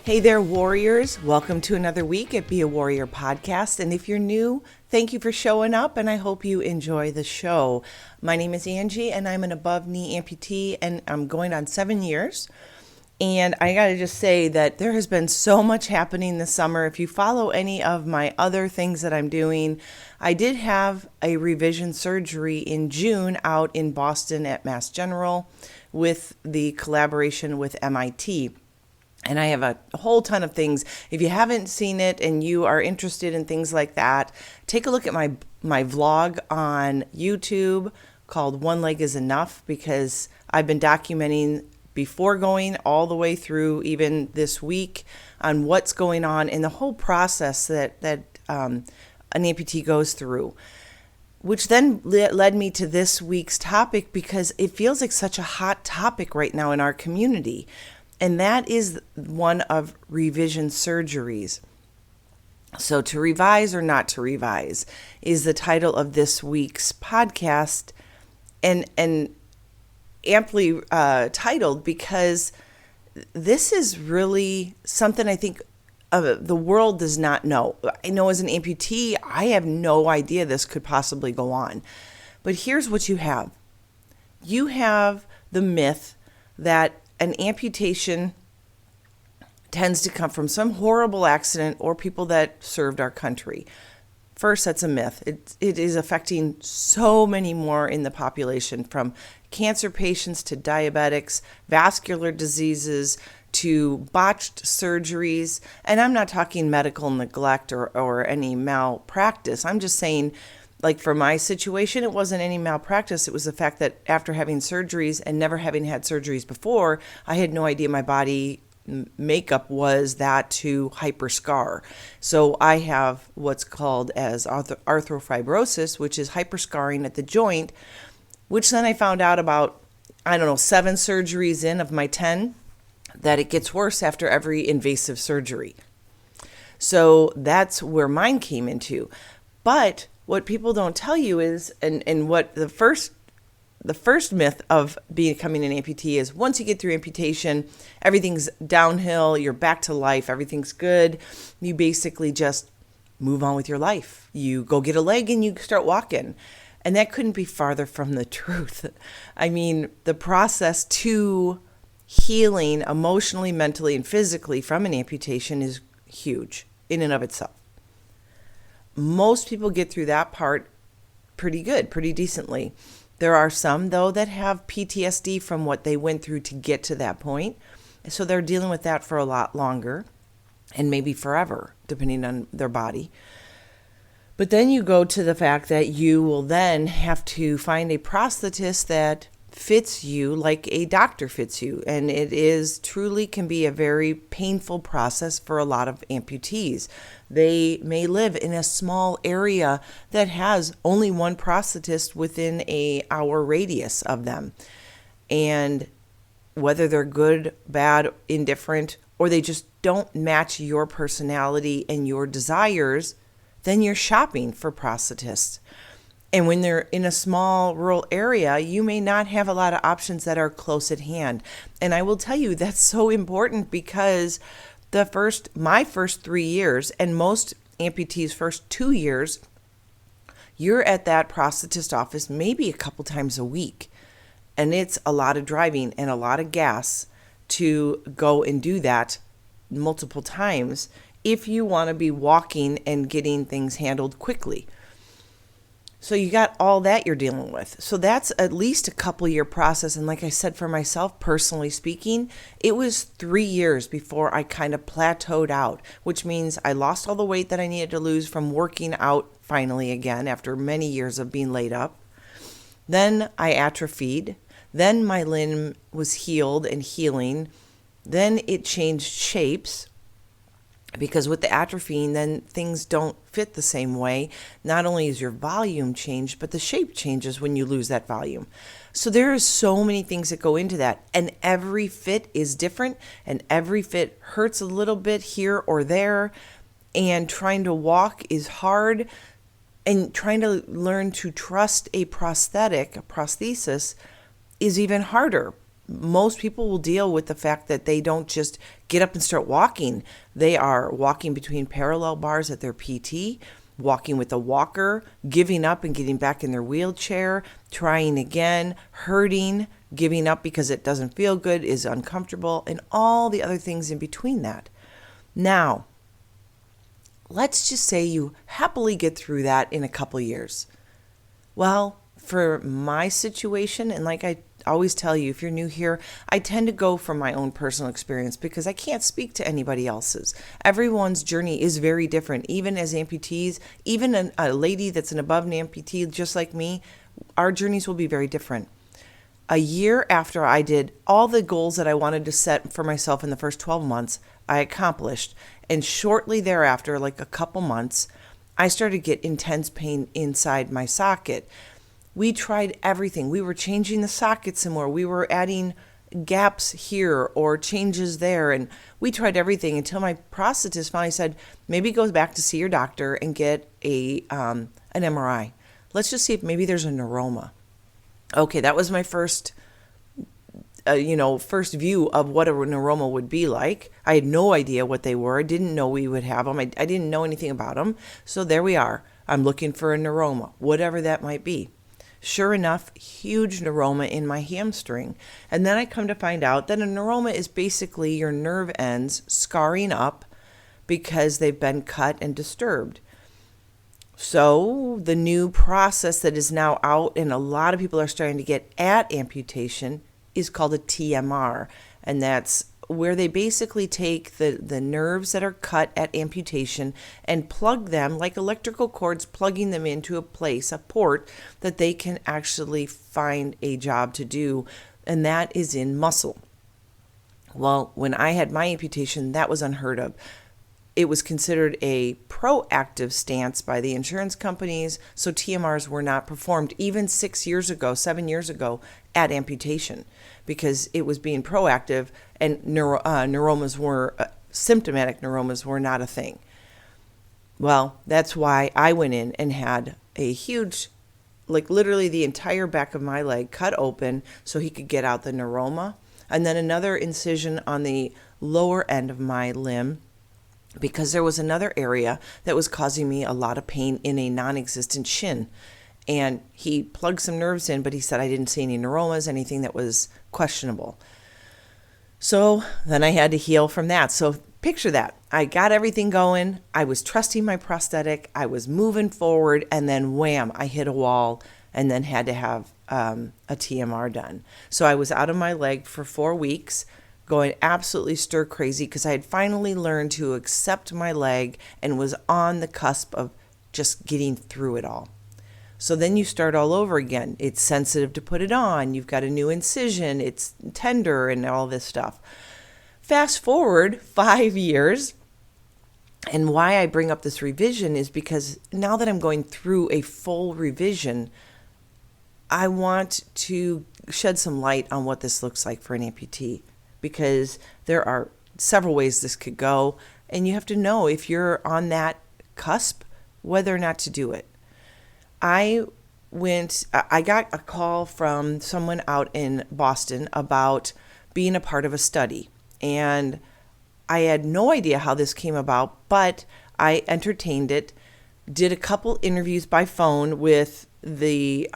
Hey there, warriors. Welcome to another week at Be a Warrior podcast. And if you're new, thank you for showing up, and I hope you enjoy the show. My name is Angie, and I'm an above-knee amputee, and I'm going on 7 years. And I got to just say that there has been so much happening this summer. If you follow any of my other things that I'm doing, I did have a revision surgery in June out in Boston at Mass General with the collaboration with MIT. And I have a whole ton of things. If you haven't seen it and you are interested in things like that, take a look at my vlog on YouTube called One Leg is Enough, because I've been documenting before going all the way through even this week on what's going on in the whole process that an amputee goes through. Which then led me to this week's topic, because it feels like such a hot topic right now in our community. And that is one of revision surgeries. So to revise or not to revise is the title of this week's podcast, and amply titled, because this is really something I think the world does not know. I know as an amputee, I have no idea this could possibly go on. But here's what you have. You have the myth that an amputation tends to come from some horrible accident or people that served our country. First, that's a myth. It is affecting so many more in the population, from cancer patients to diabetics, vascular diseases, to botched surgeries. And I'm not talking medical neglect or any malpractice. I'm just saying, like for my situation, it wasn't any malpractice. It was the fact that after having surgeries and never having had surgeries before, I had no idea my body makeup was that to hyperscar. So I have what's called as arthrofibrosis, which is hyperscarring at the joint, which then I found out about, 7 surgeries in of my 10, that it gets worse after every invasive surgery. So that's where mine came into. But what people don't tell you is, and what the first myth of becoming an amputee is, once you get through amputation, everything's downhill, you're back to life, everything's good. You basically just move on with your life. You go get a leg and you start walking. And that couldn't be farther from the truth. I mean, the process to healing emotionally, mentally, and physically from an amputation is huge in and of itself. Most people get through that part pretty good, pretty decently. There are some, though, that have PTSD from what they went through to get to that point. So they're dealing with that for a lot longer, and maybe forever, depending on their body. But then you go to the fact that you will then have to find a prosthetist that fits you like a doctor fits you. And it is truly can be a very painful process for a lot of amputees. They may live in a small area that has only one prosthetist within an hour radius of them. And whether they're good, bad, indifferent, or they just don't match your personality and your desires, then you're shopping for prosthetists. And when they're in a small rural area, you may not have a lot of options that are close at hand. And I will tell you, that's so important, because my first 3 years, and most amputees' first 2 years, you're at that prosthetist office maybe a couple times a week. And it's a lot of driving and a lot of gas to go and do that multiple times if you want to be walking and getting things handled quickly. So you got all that you're dealing with. So that's at least a couple-year process. And like I said, for myself, personally speaking, it was 3 years before I kind of plateaued out, which means I lost all the weight that I needed to lose from working out finally again after many years of being laid up. Then I atrophied. Then my limb was healed and healing. Then it changed shapes, because with the atrophying, then things don't fit the same way. Not only is your volume changed, but the shape changes when you lose that volume. So there are so many things that go into that. And every fit is different, and every fit hurts a little bit here or there. And trying to walk is hard. And trying to learn to trust a prosthesis, is even harder, most people will deal with the fact that they don't just get up and start walking. They are walking between parallel bars at their PT, walking with a walker, giving up and getting back in their wheelchair, trying again, hurting, giving up because it doesn't feel good, is uncomfortable, and all the other things in between that. Now, let's just say you happily get through that in a couple years. Well, for my situation, and like I always tell you, if you're new here, I tend to go from my own personal experience because I can't speak to anybody else's. Everyone's journey is very different. Even as amputees, even a lady that's an above knee amputee just like me, our journeys will be very different. A year after I did all the goals that I wanted to set for myself in the first 12 months, I accomplished. And shortly thereafter, like a couple months, I started to get intense pain inside my socket. We tried everything. We were changing the socket some more. We were adding gaps here or changes there. And we tried everything until my prosthetist finally said, maybe go back to see your doctor and get an MRI. Let's just see if maybe there's a neuroma. Okay, that was my first view of what a neuroma would be like. I had no idea what they were. I didn't know we would have them. I didn't know anything about them. So there we are. I'm looking for a neuroma, whatever that might be. Sure enough, huge neuroma in my hamstring. And then I come to find out that a neuroma is basically your nerve ends scarring up because they've been cut and disturbed. So the new process that is now out and a lot of people are starting to get at amputation is called a TMR. And that's where they basically take the nerves that are cut at amputation and plug them like electrical cords, plugging them into a place, a port that they can actually find a job to do. And that is in muscle. Well, when I had my amputation, that was unheard of. It was considered a proactive stance by the insurance companies, so TMRs were not performed even 7 years ago at amputation because it was being proactive and symptomatic neuromas were not a thing. Well, that's why I went in and had a huge, like literally the entire back of my leg cut open so he could get out the neuroma, and then another incision on the lower end of my limb because there was another area that was causing me a lot of pain in a non-existent shin. And he plugged some nerves in, but he said I didn't see any neuromas, anything that was questionable. So then I had to heal from that. So picture that. I got everything going. I was trusting my prosthetic. I was moving forward. And then wham, I hit a wall and then had to have a TMR done. So I was out of my leg for 4 weeks, going absolutely stir crazy because I had finally learned to accept my leg and was on the cusp of just getting through it all. So then you start all over again. It's sensitive to put it on. You've got a new incision. It's tender and all this stuff. Fast forward 5 years. And why I bring up this revision is because now that I'm going through a full revision, I want to shed some light on what this looks like for an amputee, because there are several ways this could go, and you have to know if you're on that cusp, whether or not to do it. I got a call from someone out in Boston about being a part of a study, and I had no idea how this came about, but I entertained it, did a couple interviews by phone with the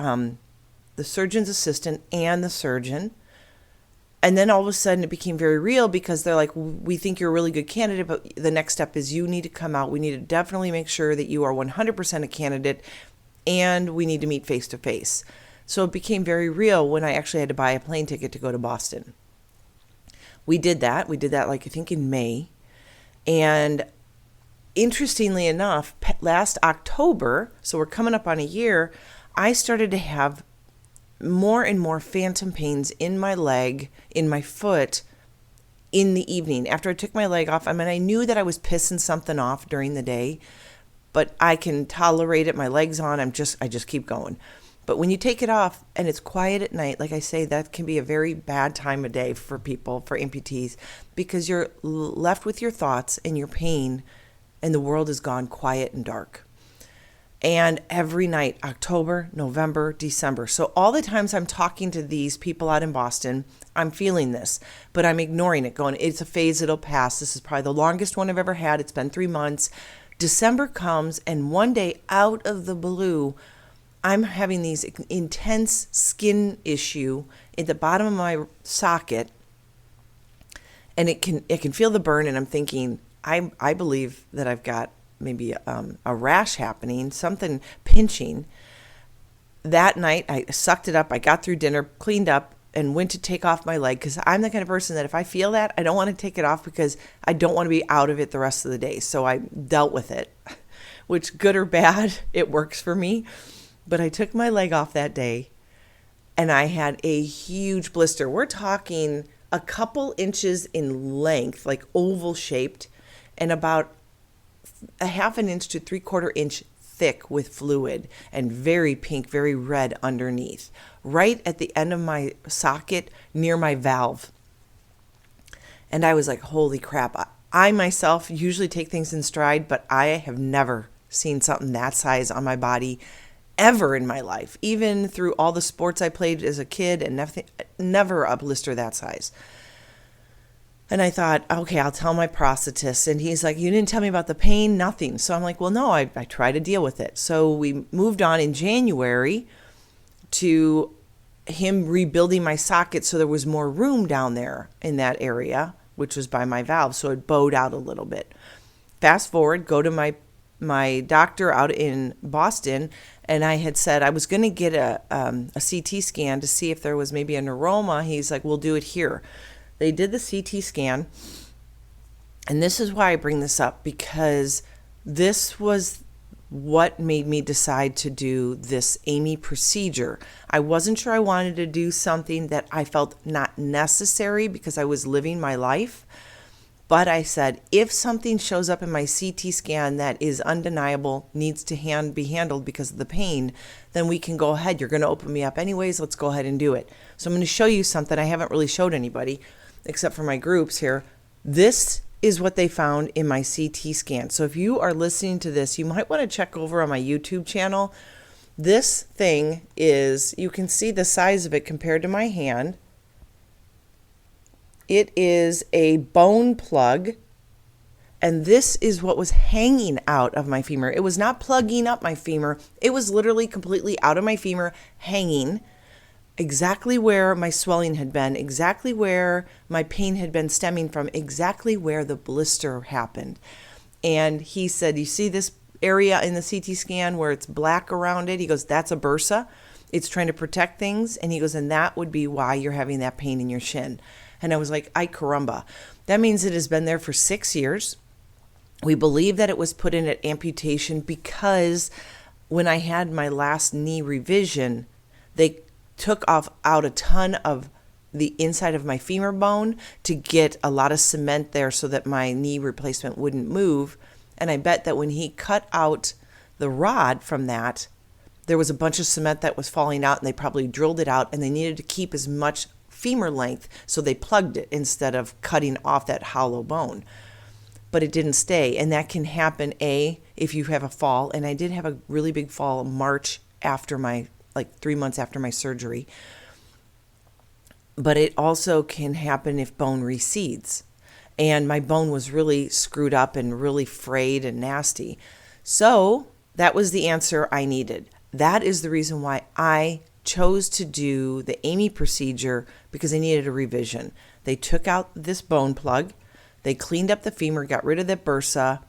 surgeon's assistant and the surgeon. And then all of a sudden it became very real because they're like, we think you're a really good candidate, but the next step is you need to come out. We need to definitely make sure that you are 100% a candidate, and we need to meet face to face. So it became very real when I actually had to buy a plane ticket to go to Boston. We did that like I think in May. And interestingly enough, last October, so we're coming up on a year, I started to have more and more phantom pains in my leg, in my foot, in the evening. After I took my leg off, I knew that I was pissing something off during the day, but I can tolerate it. My leg's on. I just keep going. But when you take it off and it's quiet at night, like I say, that can be a very bad time of day for people, for amputees, because you're left with your thoughts and your pain, and the world is gone quiet and dark. And every night, October, November, December. So all the times I'm talking to these people out in Boston, I'm feeling this, but I'm ignoring it, going, it's a phase, it'll pass. This is probably the longest one I've ever had. It's been 3 months. December comes, and one day out of the blue, I'm having these intense skin issue at the bottom of my socket, and it can feel the burn, and I'm thinking, I believe that I've got maybe a rash happening, something pinching. That night, I sucked it up. I got through dinner, cleaned up, and went to take off my leg because I'm the kind of person that if I feel that, I don't want to take it off because I don't want to be out of it the rest of the day. So I dealt with it, which good or bad, it works for me. But I took my leg off that day, and I had a huge blister. We're talking a couple inches in length, like oval shaped, and about a half an inch to 3/4 inch thick with fluid, and very pink, very red underneath, right at the end of my socket near my valve. And I was like, holy crap. I myself usually take things in stride, but I have never seen something that size on my body ever in my life, even through all the sports I played as a kid and never a blister that size. And I thought, okay, I'll tell my prosthetist. And he's like, you didn't tell me about the pain, nothing. So I'm like, well, no, I try to deal with it. So we moved on in January to him rebuilding my socket so there was more room down there in that area, which was by my valve. So it bowed out a little bit. Fast forward, go to my doctor out in Boston, and I had said I was going to get a CT scan to see if there was maybe a neuroma. He's like, we'll do it here. They did the CT scan, and this is why I bring this up, because this was what made me decide to do this AMI procedure. I wasn't sure I wanted to do something that I felt not necessary because I was living my life, but I said, if something shows up in my CT scan that is undeniable, needs to be handled because of the pain, then we can go ahead. You're going to open me up anyways. Let's go ahead and do it. So I'm going to show you something I haven't really showed anybody, except for my groups here. This is what they found in my CT scan. So if you are listening to this, you might want to check over on my YouTube channel. This thing is, you can see the size of it compared to my hand. It is a bone plug, and this is what was hanging out of my femur. It was not plugging up my femur. It was literally completely out of my femur, hanging exactly where my swelling had been, exactly where my pain had been stemming from, exactly where the blister happened. And he said, you see this area in the CT scan where it's black around it? He goes, that's a bursa. It's trying to protect things. And he goes, and that would be why you're having that pain in your shin. And I was like, ay caramba. That means it has been there for 6 years. We believe that it was put in at amputation because when I had my last knee revision, they took out a ton of the inside of my femur bone to get a lot of cement there so that my knee replacement wouldn't move. And I bet that when he cut out the rod from that, there was a bunch of cement that was falling out, and they probably drilled it out, and they needed to keep as much femur length, so they plugged it instead of cutting off that hollow bone. But it didn't stay, and that can happen, if you have a fall, and I did have a really big fall March after 3 months after my surgery. But it also can happen if bone recedes. And my bone was really screwed up and really frayed and nasty. So that was the answer I needed. That is the reason why I chose to do the AMI procedure, because I needed a revision. They took out this bone plug. They cleaned up the femur, got rid of the bursa.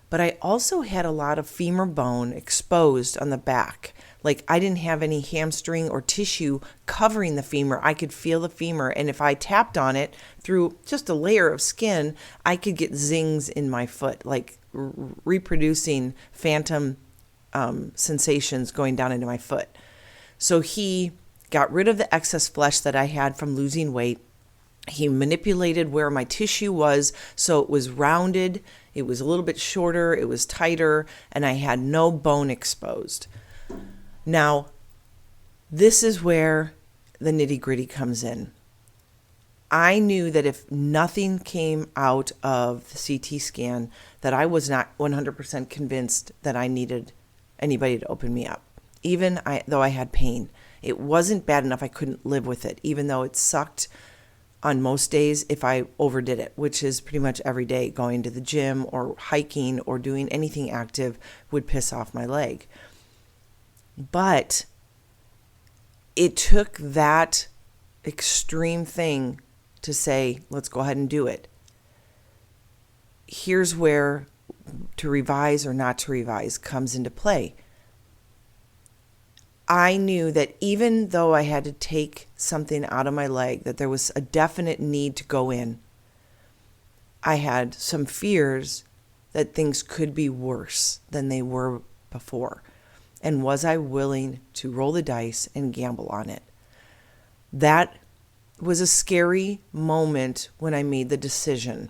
But I also had a lot of femur bone exposed on the back. Like, I didn't have any hamstring or tissue covering the femur. I could feel the femur, and if I tapped on it through just a layer of skin, I could get zings in my foot, like reproducing phantom sensations going down into my foot. So he got rid of the excess flesh that I had from losing weight. He manipulated where my tissue was, so it was rounded, it was a little bit shorter, it was tighter, and I had no bone exposed. Now, this is where the nitty-gritty comes in. I knew that if nothing came out of the CT scan, that I was not 100% convinced that I needed anybody to open me up. Even though I had pain, it wasn't bad enough I couldn't live with it, even though it sucked on most days if I overdid it, which is pretty much every day. Going to the gym or hiking or doing anything active would piss off my leg. But it took that extreme thing to say, let's go ahead and do it. Here's where to revise or not to revise comes into play. I knew that even though I had to take something out of my leg, that there was a definite need to go in, I had some fears that things could be worse than they were before. And was I willing to roll the dice and gamble on it? That was a scary moment when I made the decision.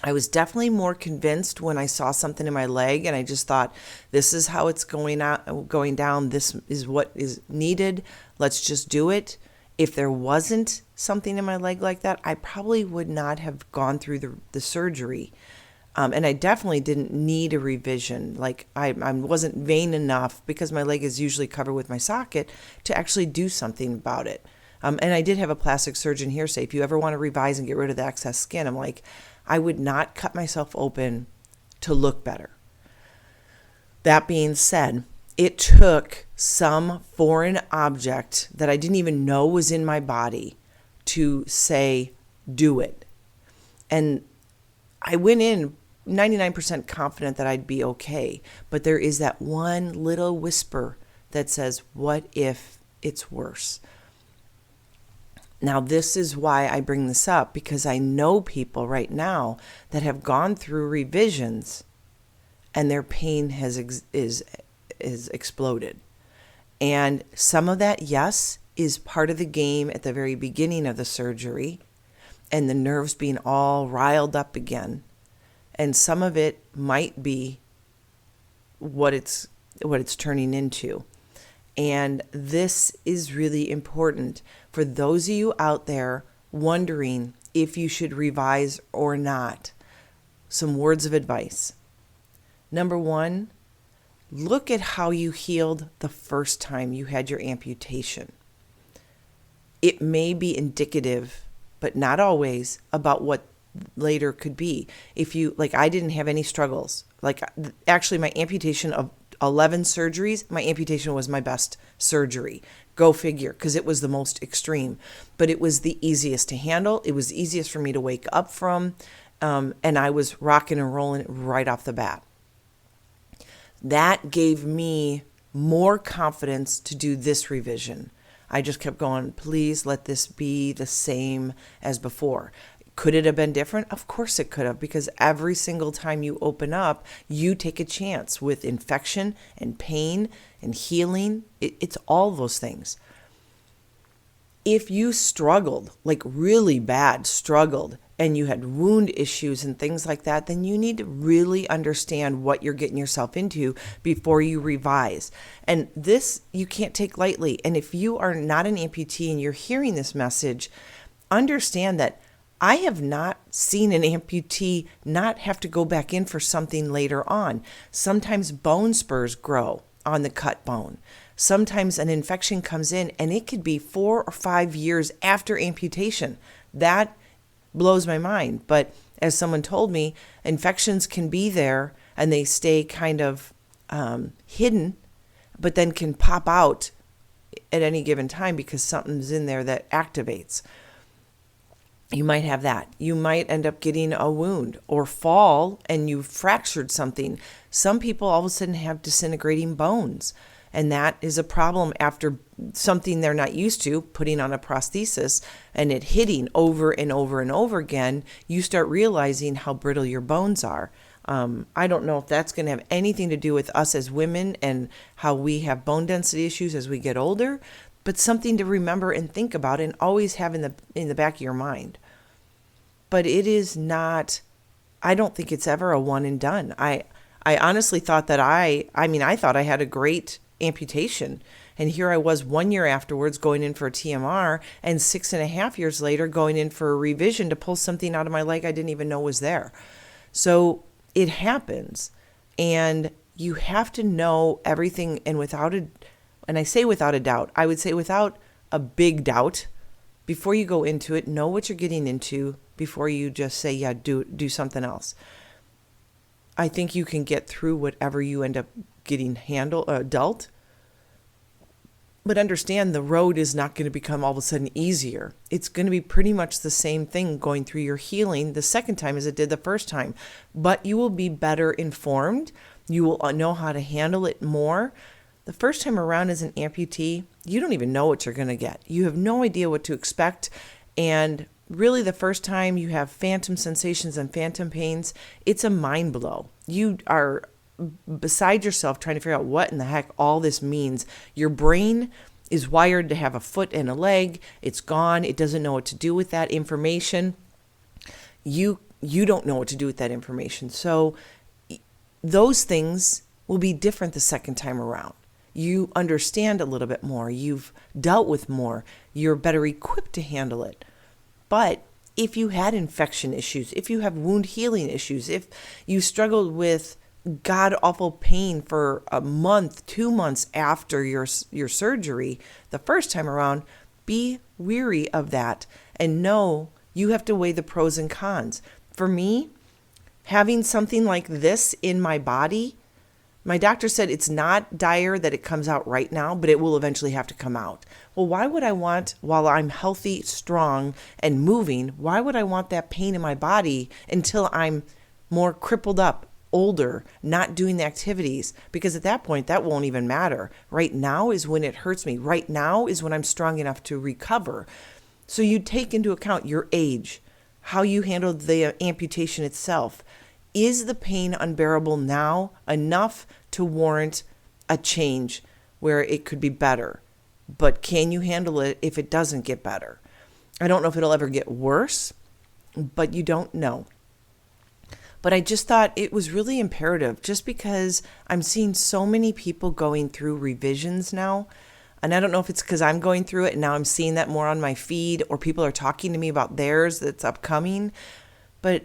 I was definitely more convinced when I saw something in my leg and I just thought, this is how it's going down. This is what is needed. Let's just do it. If there wasn't something in my leg like that, I probably would not have gone through the surgery. And I definitely didn't need a revision. Like I wasn't vain enough, because my leg is usually covered with my socket, to actually do something about it. And I did have a plastic surgeon here say, if you ever want to revise and get rid of the excess skin, I'm like, I would not cut myself open to look better. That being said, it took some foreign object that I didn't even know was in my body to say, do it. And I went in 99% confident that I'd be okay. But there is that one little whisper that says, what if it's worse? Now, this is why I bring this up, because I know people right now that have gone through revisions and their pain is exploded. And some of that, yes, is part of the game at the very beginning of the surgery and the nerves being all riled up again. And some of it might be what it's turning into. And this is really important for those of you out there wondering if you should revise or not. Some words of advice. Number one, look at how you healed the first time you had your amputation. It may be indicative, but not always, about what later could be. If you, like, I didn't have any struggles. Like, actually, my amputation of 11 surgeries, my amputation was my best surgery. Go figure, because it was the most extreme. But it was the easiest to handle. It was easiest for me to wake up from. And I was rocking and rolling right off the bat. That gave me more confidence to do this revision. I just kept going, please let this be the same as before. Could it have been different? Of course it could have, because every single time you open up, you take a chance with infection and pain and healing. It's all those things. If you struggled, like really bad struggled, and you had wound issues and things like that, then you need to really understand what you're getting yourself into before you revise. And this you can't take lightly. And if you are not an amputee and you're hearing this message, understand that I have not seen an amputee not have to go back in for something later on. Sometimes bone spurs grow on the cut bone. Sometimes an infection comes in and it could be 4 or 5 years after amputation. That blows my mind. But as someone told me, infections can be there and they stay kind of hidden, but then can pop out at any given time because something's in there that activates. You might have that. You might end up getting a wound or fall and you fractured something. Some people all of a sudden have disintegrating bones. And that is a problem after something they're not used to, putting on a prosthesis and it hitting over and over and over again. You start realizing how brittle your bones are. I don't know if that's going to have anything to do with us as women and how we have bone density issues as we get older, but something to remember and think about and always have in the back of your mind. But it is not, I don't think it's ever a one and done. I honestly thought that I thought I had a great amputation. And here I was 1 year afterwards going in for a TMR and 6.5 years later going in for a revision to pull something out of my leg I didn't even know was there. So it happens. And you have to know everything, and and I say without a doubt, I would say without a big doubt, before you go into it, know what you're getting into before you just say, yeah, do something else. I think you can get through whatever you end up getting dealt, but understand the road is not going to become all of a sudden easier. It's going to be pretty much the same thing going through your healing the second time as it did the first time, but you will be better informed. You will know how to handle it more. The first time around as an amputee, you don't even know what you're going to get. You have no idea what to expect. And really the first time you have phantom sensations and phantom pains, it's a mind blow. You are beside yourself trying to figure out what in the heck all this means. Your brain is wired to have a foot and a leg. It's gone. It doesn't know what to do with that information. You don't know what to do with that information. So those things will be different the second time around. You understand a little bit more. You've dealt with more. You're better equipped to handle it. But if you had infection issues, if you have wound healing issues, if you struggled with god-awful pain for a month, 2 months after your surgery the first time around, be weary of that and know you have to weigh the pros and cons. For me, having something like this in my body, my doctor said it's not dire that it comes out right now, but it will eventually have to come out. Well, why would I want, while I'm healthy, strong, and moving, why would I want that pain in my body until I'm more crippled up, older, not doing the activities? Because at that point, that won't even matter. Right now is when it hurts me. Right now is when I'm strong enough to recover. So you take into account your age, how you handled the amputation itself. Is the pain unbearable now enough to warrant a change where it could be better? But can you handle it if it doesn't get better? I don't know if it'll ever get worse, but you don't know. But I just thought it was really imperative, just because I'm seeing so many people going through revisions now. And I don't know if it's because I'm going through it and now I'm seeing that more on my feed, or people are talking to me about theirs that's upcoming. But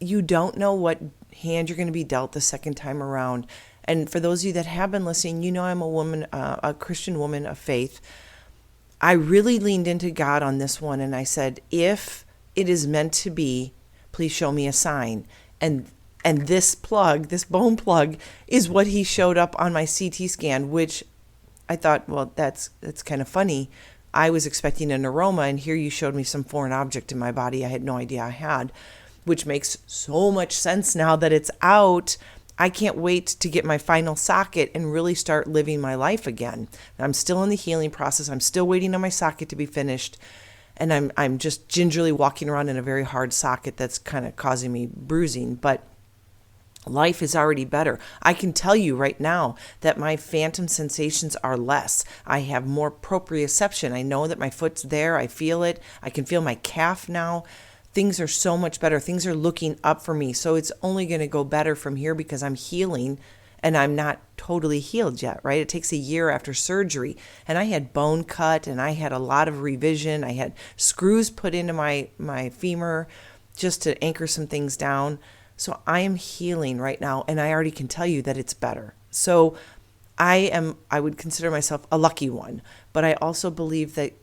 you don't know what hand you're going to be dealt the second time around. And for those of you that have been listening, you know I'm a woman, a Christian woman of faith. I really leaned into God on this one, and I said, if it is meant to be, please show me a sign. And this bone plug, is what he showed up on my CT scan, which I thought, well, that's kind of funny. I was expecting a neuroma, and here you showed me some foreign object in my body I had no idea I had, which makes so much sense now that it's out. I can't wait to get my final socket and really start living my life again. I'm still in the healing process. I'm still waiting on my socket to be finished. And I'm just gingerly walking around in a very hard socket that's kind of causing me bruising. But life is already better. I can tell you right now that my phantom sensations are less. I have more proprioception. I know that my foot's there. I feel it. I can feel my calf now. Things are so much better. Things are looking up for me. So it's only going to go better from here because I'm healing, and I'm not totally healed yet, right? It takes a year after surgery. And I had bone cut, and I had a lot of revision. I had screws put into my femur just to anchor some things down. So I am healing right now, and I already can tell you that it's better. So I would consider myself a lucky one, but I also believe that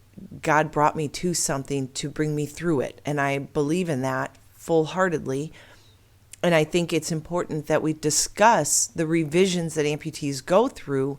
God brought me to something to bring me through it. And I believe in that full-heartedly. And I think it's important that we discuss the revisions that amputees go through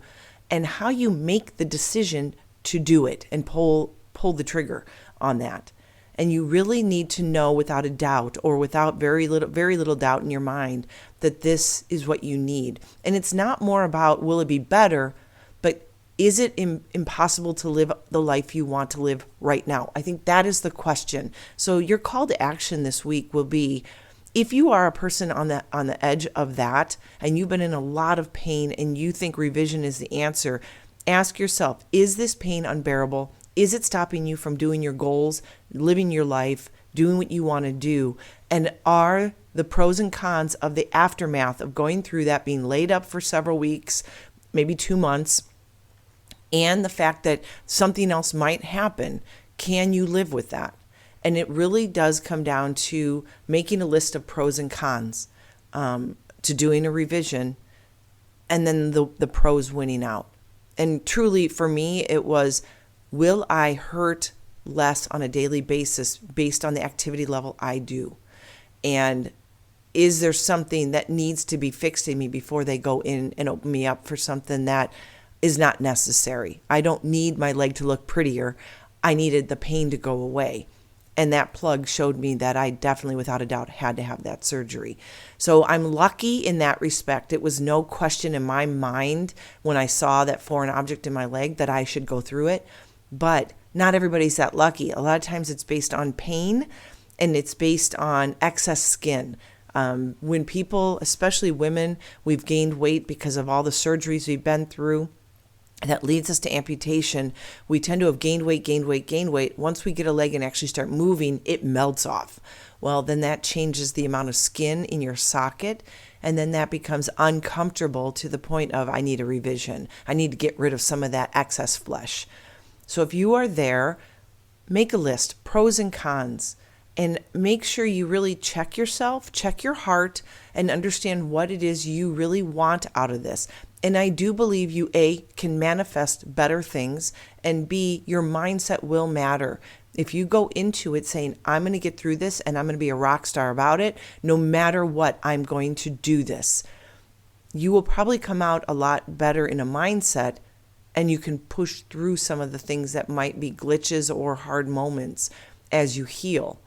and how you make the decision to do it and pull the trigger on that. And you really need to know without a doubt, or without very little doubt in your mind, that this is what you need. And it's not more about will it be better, but is it impossible to live the life you want to live right now? I think that is the question. So your call to action this week will be, if you are a person on the edge of that, and you've been in a lot of pain and you think revision is the answer, ask yourself, is this pain unbearable? Is it stopping you from doing your goals, living your life, doing what you want to do? And are the pros and cons of the aftermath of going through that, being laid up for several weeks, maybe 2 months, and the fact that something else might happen, can you live with that? And it really does come down to making a list of pros and cons to doing a revision. and then the pros winning out. And truly for me, it was, will I hurt less on a daily basis based on the activity level I do? And is there something that needs to be fixed in me before they go in and open me up for something that is not necessary? I don't need my leg to look prettier. I needed the pain to go away. And that plug showed me that I definitely, without a doubt, had to have that surgery. So I'm lucky in that respect. It was no question in my mind when I saw that foreign object in my leg that I should go through it. But not everybody's that lucky. A lot of times it's based on pain, and it's based on excess skin. When people, especially women, we've gained weight because of all the surgeries we've been through, that leads us to amputation. We tend to have gained weight. Once we get a leg and actually start moving, it melts off. Well, then that changes the amount of skin in your socket, and then that becomes uncomfortable to the point of, I need a revision. I need to get rid of some of that excess flesh. So if you are there, make a list, pros and cons, and make sure you really check yourself, check your heart, and understand what it is you really want out of this. And I do believe you, A, can manifest better things, and B, your mindset will matter. If you go into it saying, I'm going to get through this and I'm going to be a rock star about it, no matter what, I'm going to do this, you will probably come out a lot better in a mindset, and you can push through some of the things that might be glitches or hard moments as you heal.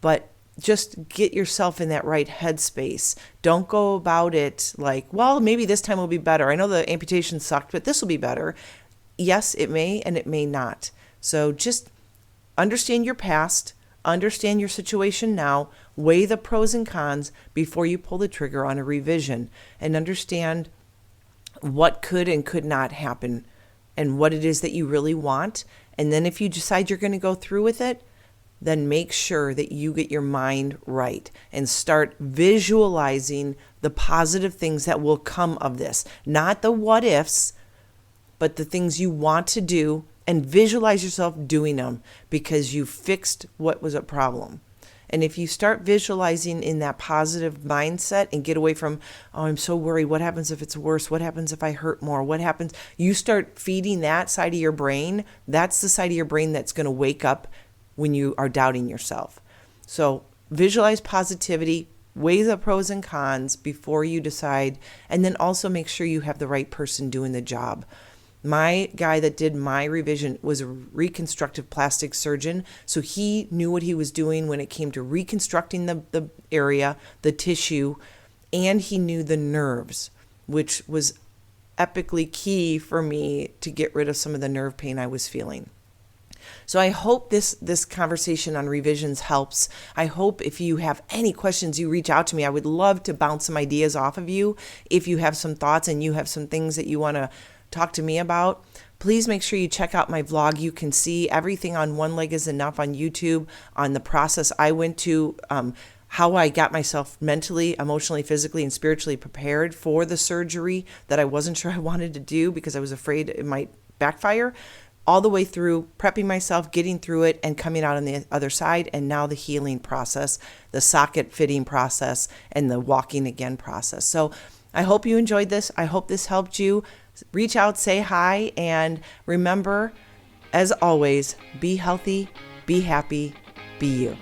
But just get yourself in that right headspace. Don't go about it like, well, maybe this time will be better. I know the amputation sucked, but this will be better. Yes, it may, and it may not. So just understand your past, understand your situation now, weigh the pros and cons before you pull the trigger on a revision, and understand what could and could not happen and what it is that you really want. And then if you decide you're going to go through with it, then make sure that you get your mind right and start visualizing the positive things that will come of this. Not the what ifs, but the things you want to do, and visualize yourself doing them because you fixed what was a problem. And if you start visualizing in that positive mindset and get away from, oh, I'm so worried, what happens if it's worse? What happens if I hurt more? What happens? You start feeding that side of your brain. That's the side of your brain that's going to wake up when you are doubting yourself. So visualize positivity, weigh the pros and cons before you decide, and then also make sure you have the right person doing the job. My guy that did my revision was a reconstructive plastic surgeon, so he knew what he was doing when it came to reconstructing the area, the tissue, and he knew the nerves, which was epically key for me to get rid of some of the nerve pain I was feeling. So I hope this conversation on revisions helps. I hope if you have any questions, you reach out to me. I would love to bounce some ideas off of you. If you have some thoughts and you have some things that you want to talk to me about, please make sure you check out my vlog. You can see everything on One Leg is Enough on YouTube, on the process I went to, how I got myself mentally, emotionally, physically, and spiritually prepared for the surgery that I wasn't sure I wanted to do because I was afraid it might backfire. All the way through prepping myself, getting through it, and coming out on the other side, and now the healing process, the socket fitting process, and the walking again process. So I hope you enjoyed this. I hope this helped you. Reach out, say hi, and remember, as always, be healthy, be happy, be you.